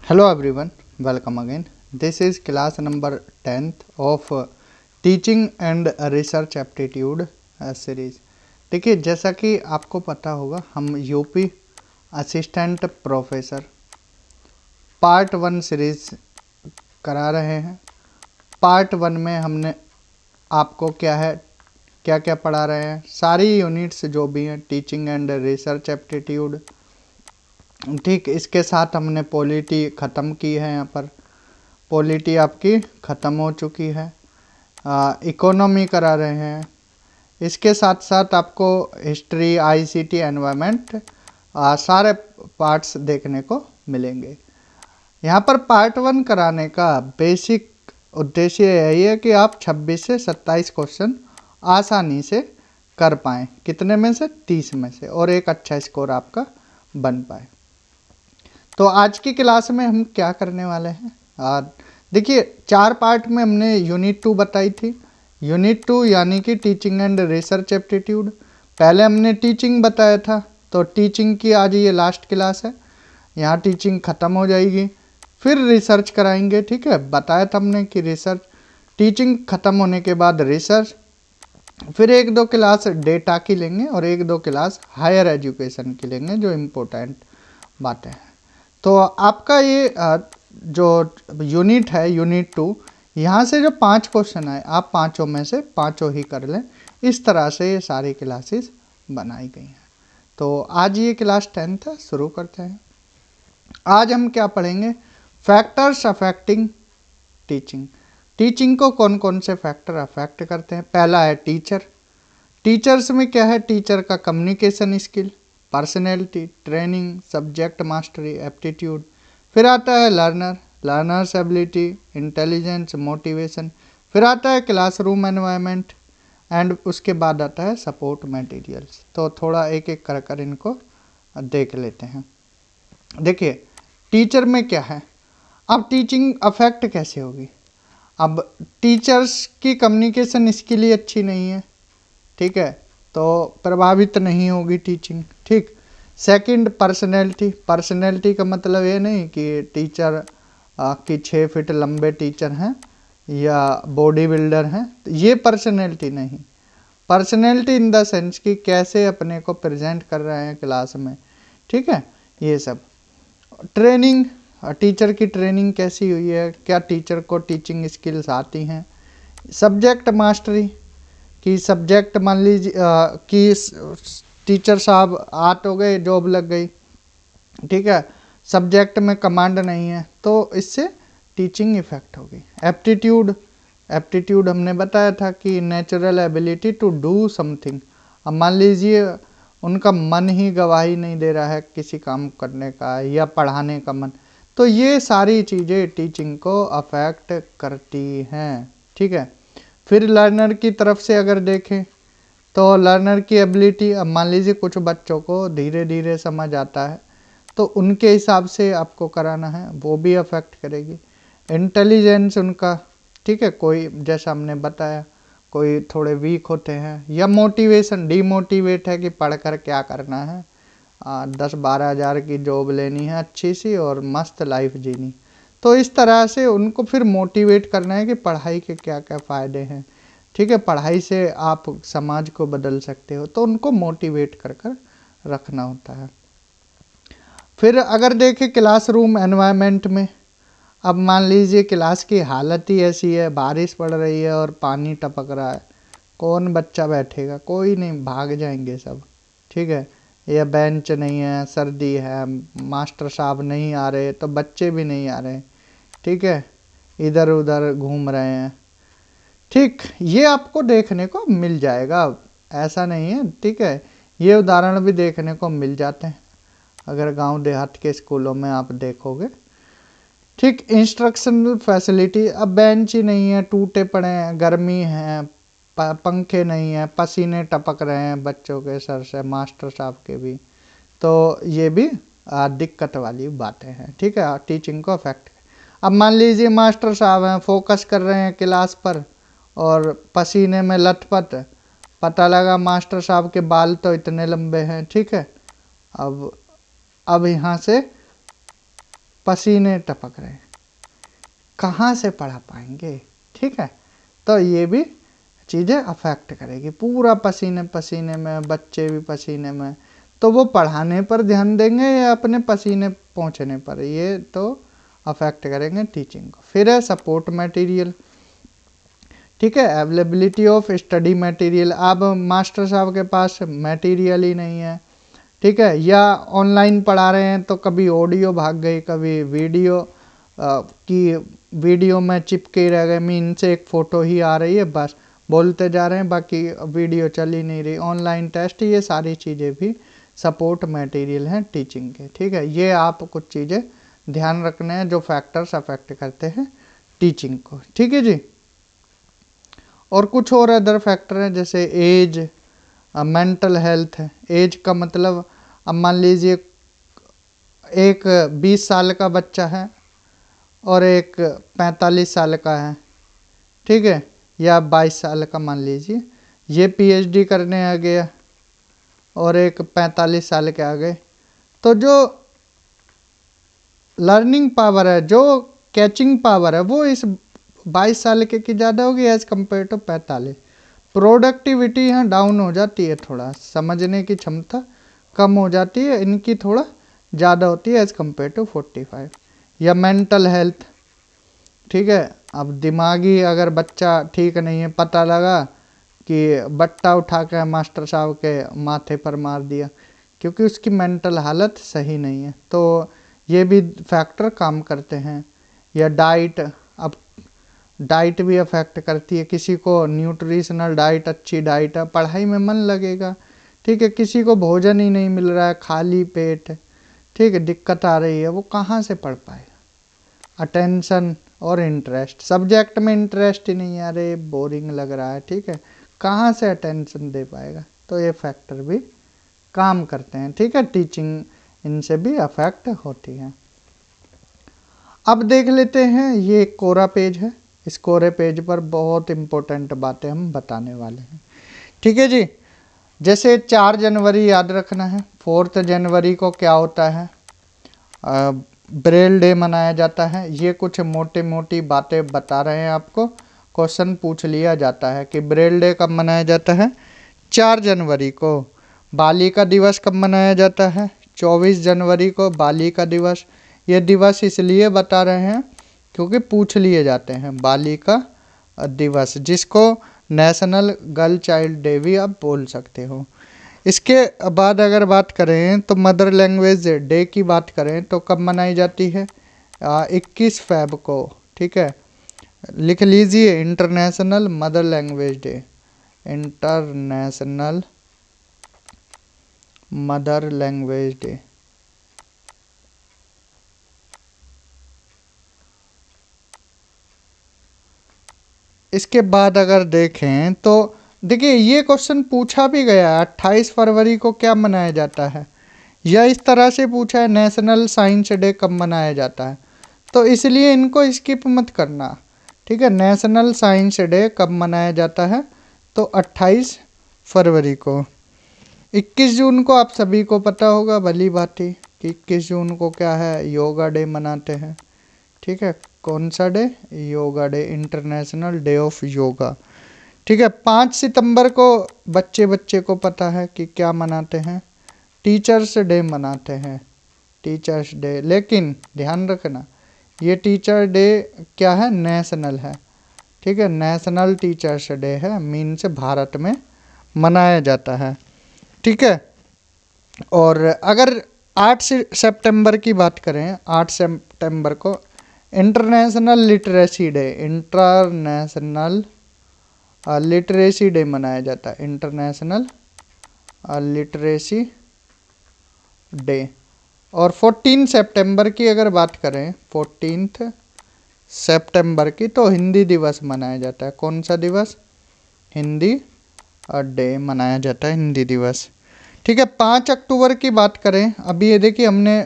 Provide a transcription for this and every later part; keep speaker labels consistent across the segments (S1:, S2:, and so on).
S1: Hello everyone, welcome again. This is class number 10th of Teaching and Research Aptitude series. देखिए, जैसा कि आपको पता होगा, हम UP assistant professor part 1 series करा रहे हैं। पार्ट 1 में हमने आपको क्या क्या पढ़ा रहे हैं, सारी यूनिट्स जो भी हैं टीचिंग एंड रिसर्च एप्टीट्यूड। ठीक, इसके साथ हमने पॉलिटी ख़त्म की है। यहाँ पर पॉलिटी आपकी ख़त्म हो चुकी है। इकोनॉमी करा रहे हैं। इसके साथ साथ आपको हिस्ट्री, आईसीटी, एनवायरनमेंट सारे पार्ट्स देखने को मिलेंगे। यहाँ पर पार्ट 1 कराने का बेसिक उद्देश्य यही है कि आप 26 से 27 क्वेश्चन आसानी से कर पाएँ। कितने में से? 30 में से, और एक अच्छा स्कोर आपका बन पाए। तो आज की क्लास में हम क्या करने वाले हैं, देखिए 4 पार्ट में हमने यूनिट 2 बताई थी। यूनिट 2 यानी कि टीचिंग एंड रिसर्च एप्टीट्यूड। पहले हमने टीचिंग बताया था, तो टीचिंग की आज ये लास्ट क्लास है। यहाँ टीचिंग ख़त्म हो जाएगी, फिर रिसर्च कराएंगे। ठीक है, बताया था हमने कि रिसर्च, टीचिंग ख़त्म होने के बाद रिसर्च, फिर 1-2 क्लास डेटा की लेंगे और 1-2 क्लास हायर एजुकेशन की लेंगे, जो इम्पोर्टेंट बातें हैं। तो आपका ये जो यूनिट है, यूनिट 2, यहाँ से जो 5 क्वेश्चन आए, आप पाँचों में से पाँचों ही कर लें। इस तरह से ये सारी क्लासेस बनाई गई हैं। तो आज ये क्लास 10th है, शुरू करते हैं। आज हम क्या पढ़ेंगे? Factors affecting teaching. टीचिंग को कौन कौन से फैक्टर अफेक्ट करते हैं? पहला है टीचर। टीचर्स में क्या है? टीचर का communication skill, personality, training, subject mastery, aptitude. फिर आता है learner, learners ability, intelligence, motivation. फिर आता है क्लासरूम एनवायरनमेंट, एंड उसके बाद आता है सपोर्ट मटेरियल्स। तो थोड़ा एक एक कर कर इनको देख लेते हैं। देखिए, टीचर में क्या है, अब टीचिंग अफेक्ट कैसे होगी? अब टीचर्स की कम्युनिकेशन स्किल ही अच्छी नहीं है, ठीक है, तो प्रभावित नहीं होगी टीचिंग। ठीक। Second, personality. पर्सनैलिटी का मतलब ये नहीं कि टीचर कि 6 फीट लंबे टीचर हैं या बॉडी बिल्डर हैं, तो ये पर्सनैलिटी नहीं। पर्सनैलिटी इन द सेंस कि कैसे अपने को प्रेजेंट कर रहे हैं क्लास में, ठीक है, ये सब। ट्रेनिंग, टीचर की ट्रेनिंग कैसी हुई है, क्या टीचर को टीचिंग स्किल्स आती हैं। सब्जेक्ट मास्टरी, कि सब्जेक्ट मान लीजिए कि टीचर साहब आर्ट हो गए, जॉब लग गई, ठीक है, सब्जेक्ट में कमांड नहीं है, तो इससे टीचिंग इफेक्ट होगी। एप्टीट्यूड, एप्टीट्यूड हमने बताया था कि natural ability to do something. अब मान लीजिए उनका मन ही गवाही नहीं दे रहा है किसी काम करने का या पढ़ाने का मन, तो ये सारी चीज़ें टीचिंग को अफेक्ट करती हैं। ठीक है। फिर लर्नर की तरफ से अगर देखें तो लर्नर की एबिलिटी, अब मान लीजिए कुछ बच्चों को धीरे धीरे समझ आता है, तो उनके हिसाब से आपको कराना है, वो भी अफेक्ट करेगी। इंटेलिजेंस उनका, ठीक है, कोई जैसा हमने बताया, कोई थोड़े वीक होते हैं, या मोटिवेशन, डीमोटिवेट है कि पढ़कर क्या करना है, 10-12 हज़ार की जॉब लेनी है अच्छी सी और मस्त लाइफ जीनी। तो इस तरह से उनको फिर मोटिवेट करना है कि पढ़ाई के क्या क्या फ़ायदे हैं, ठीक है, पढ़ाई से आप समाज को बदल सकते हो, तो उनको मोटिवेट कर कर रखना होता है। फिर अगर देखें क्लासरूम एनवायरनमेंट में, अब मान लीजिए क्लास की हालत ही ऐसी है, बारिश पड़ रही है और पानी टपक रहा है, कौन बच्चा बैठेगा? कोई नहीं, भाग जाएंगे सब, ठीक है। या बेंच नहीं है, सर्दी है, मास्टर साहब नहीं आ रहे, तो बच्चे भी नहीं आ रहे, ठीक है, इधर उधर घूम रहे हैं। ठीक, ये आपको देखने को मिल जाएगा, ऐसा नहीं है, ठीक है, ये उदाहरण भी देखने को मिल जाते हैं अगर गांव देहात के स्कूलों में आप देखोगे। ठीक, इंस्ट्रक्शनल फैसिलिटी, अब बेंच ही नहीं है, टूटे पड़े हैं, गर्मी है, पंखे नहीं है, पसीने टपक रहे हैं बच्चों के सर से, मास्टर साहब के भी, तो ये भी दिक्कत वाली बातें हैं, ठीक है, टीचिंग को अफेक्ट। अब मान लीजिए मास्टर साहब हैं, फोकस कर रहे हैं क्लास पर और पसीने में लथपथ, पता लगा मास्टर साहब के बाल तो इतने लंबे हैं, ठीक है, अब यहाँ से पसीने टपक रहे हैं, कहाँ से पढ़ा पाएंगे। ठीक है, तो ये भी चीज़ें अफेक्ट करेगी। पूरा पसीने पसीने में, बच्चे भी पसीने में, तो वो पढ़ाने पर ध्यान देंगे या अपने पसीने पहुँचने पर, ये तो अफेक्ट करेंगे टीचिंग को। फिर है सपोर्ट मटेरियल। ठीक है, अवेलेबिलिटी ऑफ स्टडी मटेरियल। अब मास्टर साहब के पास मटेरियल ही नहीं है, ठीक है, या ऑनलाइन पढ़ा रहे हैं तो कभी ऑडियो भाग गई, कभी वीडियो की वीडियो में चिपके रह गए, मीन से एक फ़ोटो ही आ रही है, बस बोलते जा रहे हैं, बाकी वीडियो चल ही नहीं रही। ऑनलाइन टेस्ट, ये सारी चीज़ें भी सपोर्ट मटेरियल हैं टीचिंग के। ठीक है, ये आप कुछ चीज़ें ध्यान रखने हैं जो फैक्टर्स अफेक्ट करते हैं टीचिंग को। ठीक है जी। और कुछ और अदर फैक्टर हैं जैसे एज, मेंटल हेल्थ है। एज का मतलब, अब मान लीजिए एक 20 साल का बच्चा है और एक 45 साल का है, ठीक है, या 22 साल का मान लीजिए, ये पीएचडी करने आ गया और एक 45 साल के आ गए, तो जो लर्निंग पावर है, जो कैचिंग पावर है, वो इस 22 साल के की ज़्यादा होगी एज़ कम्पेयर टू 45। प्रोडक्टिविटी यहाँ डाउन हो जाती है, थोड़ा समझने की क्षमता कम हो जाती है, इनकी थोड़ा ज़्यादा होती है एज़ कम्पेयर टू 45। या मेंटल हेल्थ, ठीक है, अब दिमागी अगर बच्चा ठीक नहीं है, पता लगा कि बट्टा उठा कर मास्टर साहब के माथे पर मार दिया, क्योंकि उसकी मेंटल हालत सही नहीं है, तो ये भी फैक्टर काम करते हैं। या डाइट, अब डाइट भी अफेक्ट करती है। किसी को न्यूट्रिशनल डाइट, अच्छी डाइट है, पढ़ाई में मन लगेगा, ठीक है, किसी को भोजन ही नहीं मिल रहा है, खाली पेट, ठीक है, दिक्कत आ रही है, वो कहाँ से पढ़ पाएगा। अटेंशन और इंटरेस्ट, सब्जेक्ट में इंटरेस्ट ही नहीं है, अरे बोरिंग लग रहा है, ठीक है, कहाँ से अटेंशन दे पाएगा। तो ये फैक्टर भी काम करते हैं। ठीक है, टीचिंग इनसे भी अफेक्ट होती है। अब देख लेते हैं, ये कोरा पेज है, इस कोरे पेज पर बहुत इम्पोर्टेंट बातें हम बताने वाले हैं। ठीक है जी। जैसे 4 जनवरी याद रखना है। 4 जनवरी को क्या होता है, ब्रेल डे मनाया जाता है। ये कुछ मोटी मोटी बातें बता रहे हैं आपको, क्वेश्चन पूछ लिया जाता है कि ब्रेल डे कब मनाया जाता है, 4 जनवरी को। बालिका दिवस कब मनाया जाता है, 24 जनवरी को बालिका दिवस। ये दिवस इसलिए बता रहे हैं क्योंकि पूछ लिए जाते हैं। बालिका दिवस, जिसको नेशनल गर्ल चाइल्ड डे भी आप बोल सकते हो। इसके बाद अगर बात करें तो मदर लैंग्वेज डे की बात करें तो कब मनाई जाती है, 21 फ़रवरी को। ठीक है, लिख लीजिए, international mother language day, international mother language day. इसके बाद अगर देखें तो देखिए, ये क्वेश्चन पूछा भी गया है, 28 फरवरी को क्या मनाया जाता है, या इस तरह से पूछा है, नेशनल साइंस डे कब मनाया जाता है। तो इसलिए इनको स्किप मत करना। ठीक है, नेशनल साइंस डे कब मनाया जाता है, तो 28 फरवरी को। 21 जून को आप सभी को पता होगा भली भांति कि 21 जून को क्या है, योगा डे मनाते हैं। ठीक है, कौन सा day, yoga day, international day of yoga. ठीक है, 5 सितंबर को बच्चे बच्चे को पता है कि क्या मनाते हैं, टीचर्स डे मनाते हैं, टीचर्स डे। लेकिन ध्यान रखना, ये टीचर डे क्या है, नेशनल है। ठीक है, नेशनल टीचर्स डे है, मीन से भारत में मनाया जाता है। ठीक है, और अगर 8 सितंबर की बात करें, 8 सितंबर को international literacy day, international literacy day मनाया जाता है, इंटरनेशनल लिटरेसी डे। और 14 सितंबर की अगर बात करें, 14 सितंबर की, तो हिंदी दिवस मनाया जाता है। कौन सा दिवस, हिंदी डे मनाया जाता है, हिंदी दिवस। ठीक है, 5 अक्टूबर की बात करें, अभी ये देखिए हमने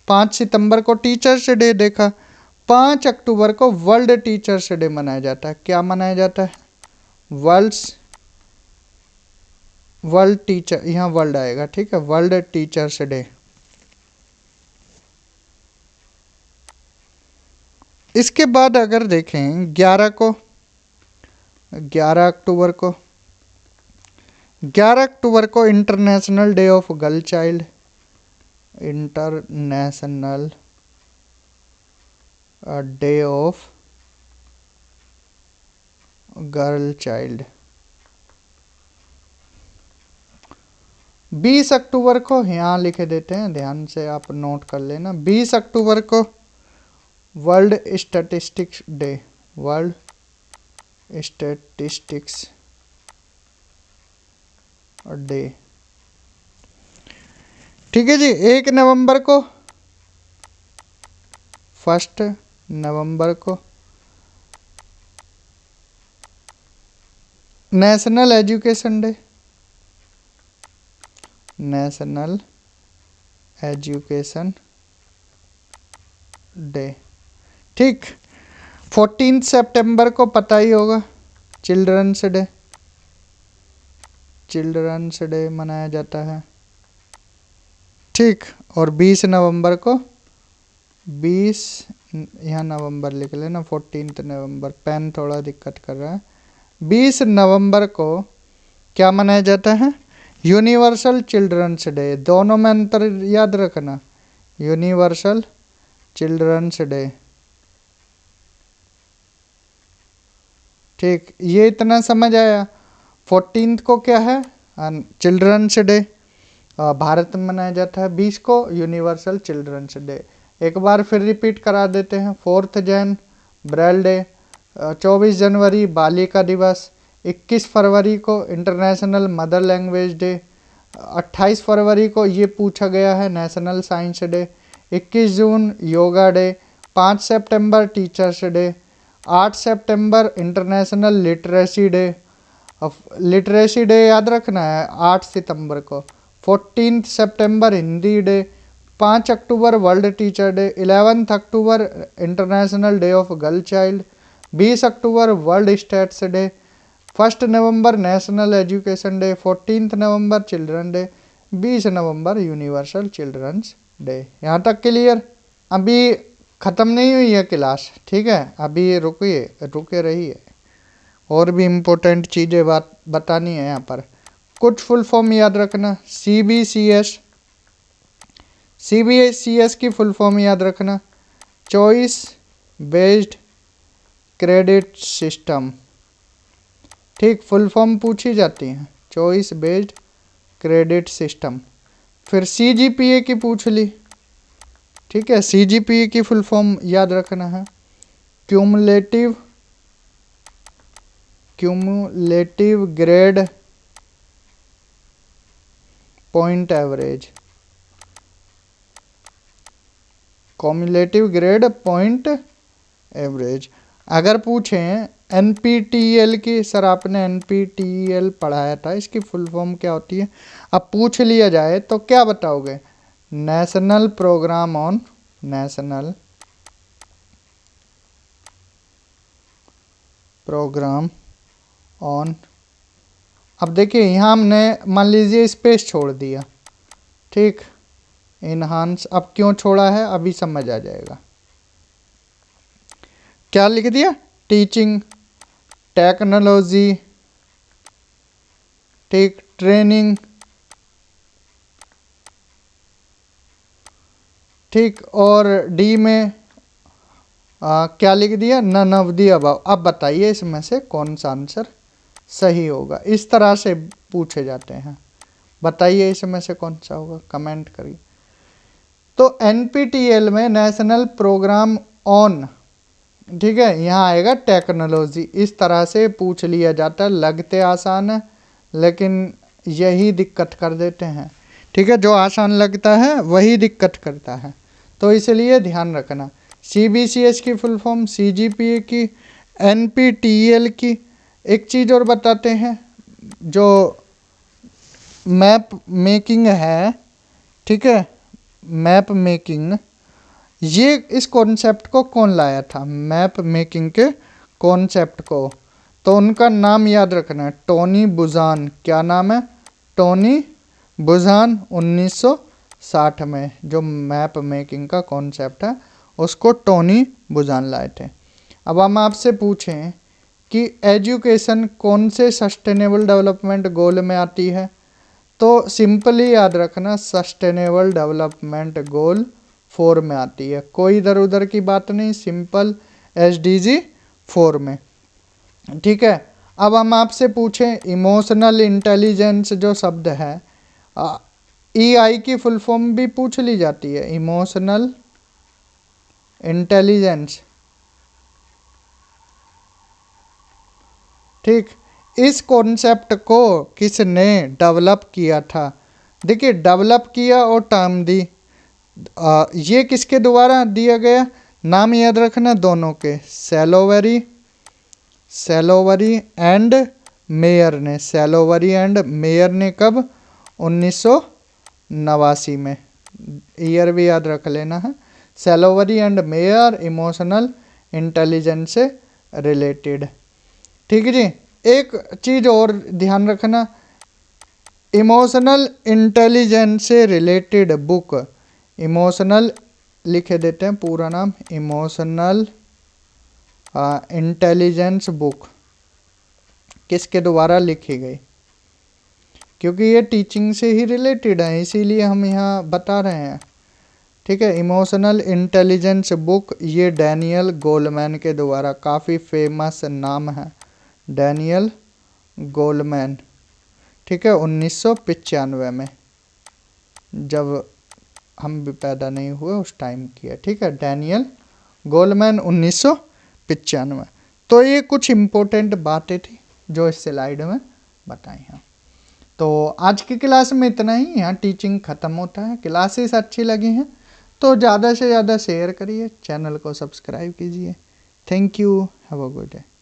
S1: 5 सितंबर को टीचर्स डे देखा, 5 अक्टूबर को वर्ल्ड टीचर्स डे मनाया जाता है। क्या मनाया जाता है, वर्ल्ड टीचर, यहाँ वर्ल्ड आएगा। ठीक है, वर्ल्ड टीचर्स डे। इसके बाद अगर देखें 11 अक्टूबर को 11 अक्टूबर को international day of girl child, international day of girl child. 20 अक्टूबर को यहाँ लिखे देते हैं, ध्यान से आप नोट कर लेना। 20 अक्टूबर को world statistics day, world statistics day. ठीक है जी। 1 नवंबर को, 1 नवंबर को national education day, national education day. ठीक। 14 सितंबर को पता ही होगा चिल्ड्रंस डे, चिल्ड्रंस डे मनाया जाता है। ठीक। और 20 नवंबर को, 20 यहाँ नवंबर लिख लेना, 14 नवंबर, पेन थोड़ा दिक्कत कर रहा है। 20 नवंबर को क्या मनाया जाता है? Universal children's day. दोनों में अंतर याद रखना, यूनिवर्सल चिल्ड्रंस डे। ठीक, ये इतना समझ आया। 14 को क्या है? चिल्ड्रंस डे, भारत में मनाया जाता है। 20 को यूनिवर्सल चिल्ड्रंस डे। एक बार फिर रिपीट करा देते हैं। 4 जैन ब्रेल डे, 24 जनवरी बालिका दिवस, 21 फरवरी को इंटरनेशनल मदर लैंग्वेज डे, 28 फरवरी को ये पूछा गया है नेशनल साइंस डे, 21 जून योगा डे, 5 सितंबर टीचर्स डे, 8 सितंबर international literacy day. Literacy day याद रखना है 8 सितंबर को। 14 सितंबर हिंदी डे, 5 अक्टूबर वर्ल्ड टीचर डे, 11 अक्टूबर international day of girl child, 20 अक्टूबर वर्ल्ड स्टेट्स डे, 1 नवंबर नेशनल एजुकेशन डे, 14 नवंबर चिल्ड्रन डे, 20 नवंबर यूनिवर्सल चिल्ड्रंस डे। यहाँ तक क्लियर? अभी ख़त्म नहीं हुई है क्लास, ठीक है, अभी रुके रहिए, और भी इम्पोर्टेंट चीज़ें बतानी है यहाँ पर। कुछ फुल फॉर्म याद रखना। CBCS की फुल फॉर्म याद रखना, चॉइस बेस्ड क्रेडिट सिस्टम। ठीक, फुल फॉर्म पूछी जाती हैं, चॉइस बेस्ड क्रेडिट सिस्टम। फिर CGPA की पूछ ली, ठीक है, CGPA की फुल फॉर्म याद रखना है, cumulative grade point average, cumulative grade point average. अगर पूछें NPTEL की, सर आपने NPTEL पढ़ाया था, इसकी फुल फॉर्म क्या होती है, अब पूछ लिया जाए तो क्या बताओगे? National programme on, national programme on. अब देखिए यहाँ हमने मान लीजिए स्पेस छोड़ दिया, ठीक, इनहांस। अब क्यों छोड़ा है अभी समझ आ जाएगा। क्या लिख दिया? टीचिंग टेक्नोलॉजी, ठीक, ट्रेनिंग, ठीक, और डी में क्या लिख दिया? None of the above. अब बताइए इसमें से कौन सा आंसर सही होगा। इस तरह से पूछे जाते हैं, बताइए इसमें से कौन सा होगा, कमेंट करिए। तो NPTEL में नेशनल प्रोग्राम ऑन, ठीक है, यहाँ आएगा टेक्नोलॉजी। इस तरह से पूछ लिया जाता है, लगते आसान है लेकिन यही दिक्कत कर देते हैं, ठीक है, जो आसान लगता है वही दिक्कत करता है, तो इसलिए ध्यान रखना। CBCS की फुल फॉर्म, CGPA की, NPTEL की। एक चीज़ और बताते हैं, जो मैप मेकिंग है, ठीक है, मैप मेकिंग, ये इस कॉन्सेप्ट को कौन लाया था? मैप मेकिंग के कॉन्सेप्ट को, तो उनका नाम याद रखना है, टोनी बुजान। क्या नाम है? टोनी बुजान। 1960 में जो मैप मेकिंग का कॉन्सेप्ट है उसको टोनी बुजान लाए थे। अब हम आपसे पूछें कि एजुकेशन कौन से सस्टेनेबल डेवलपमेंट गोल में आती है, तो सिंपली याद रखना सस्टेनेबल डेवलपमेंट गोल 4 में आती है, कोई इधर उधर की बात नहीं, सिंपल SDG 4 में। ठीक है, अब हम आपसे पूछें इमोशनल इंटेलिजेंस जो शब्द है, EI की फुल फॉर्म भी पूछ ली जाती है, इमोशनल इंटेलिजेंस। ठीक, इस कॉन्सेप्ट को किसने डेवलप किया था? देखिए डेवलप किया और टर्म दी, ये किसके द्वारा दिया गया? नाम याद रखना दोनों के, सैलोवरी एंड मेयर ने, सैलोवरी एंड मेयर ने कब? 1989 में, ईयर भी याद रख लेना है। सैलोवरी एंड मेयर इमोशनल इंटेलिजेंस से रिलेटेड। ठीक है जी, एक चीज़ और ध्यान रखना, इमोशनल इंटेलिजेंस से रिलेटेड बुक, इमोशनल लिखे देते हैं पूरा नाम, इमोशनल इंटेलिजेंस बुक किसके द्वारा लिखी गई? क्योंकि ये टीचिंग से ही रिलेटेड है, इसीलिए हम यहाँ बता रहे हैं। ठीक है, इमोशनल इंटेलिजेंस बुक ये डैनियल गोलमैन के द्वारा, काफ़ी फेमस नाम है डैनियल गोलमैन। ठीक है, 1995 में, जब हम भी पैदा नहीं हुए उस टाइम की है। ठीक है, डैनियल गोलमैन 1995। तो ये कुछ इम्पोर्टेंट बातें थी जो इस स्लाइड में बताई हैं। तो आज की क्लास में इतना ही, यहाँ टीचिंग ख़त्म होता है। क्लासेस अच्छी लगी हैं तो ज़्यादा से ज़्यादा शेयर करिए, चैनल को सब्सक्राइब कीजिए। Thank you, have a good day.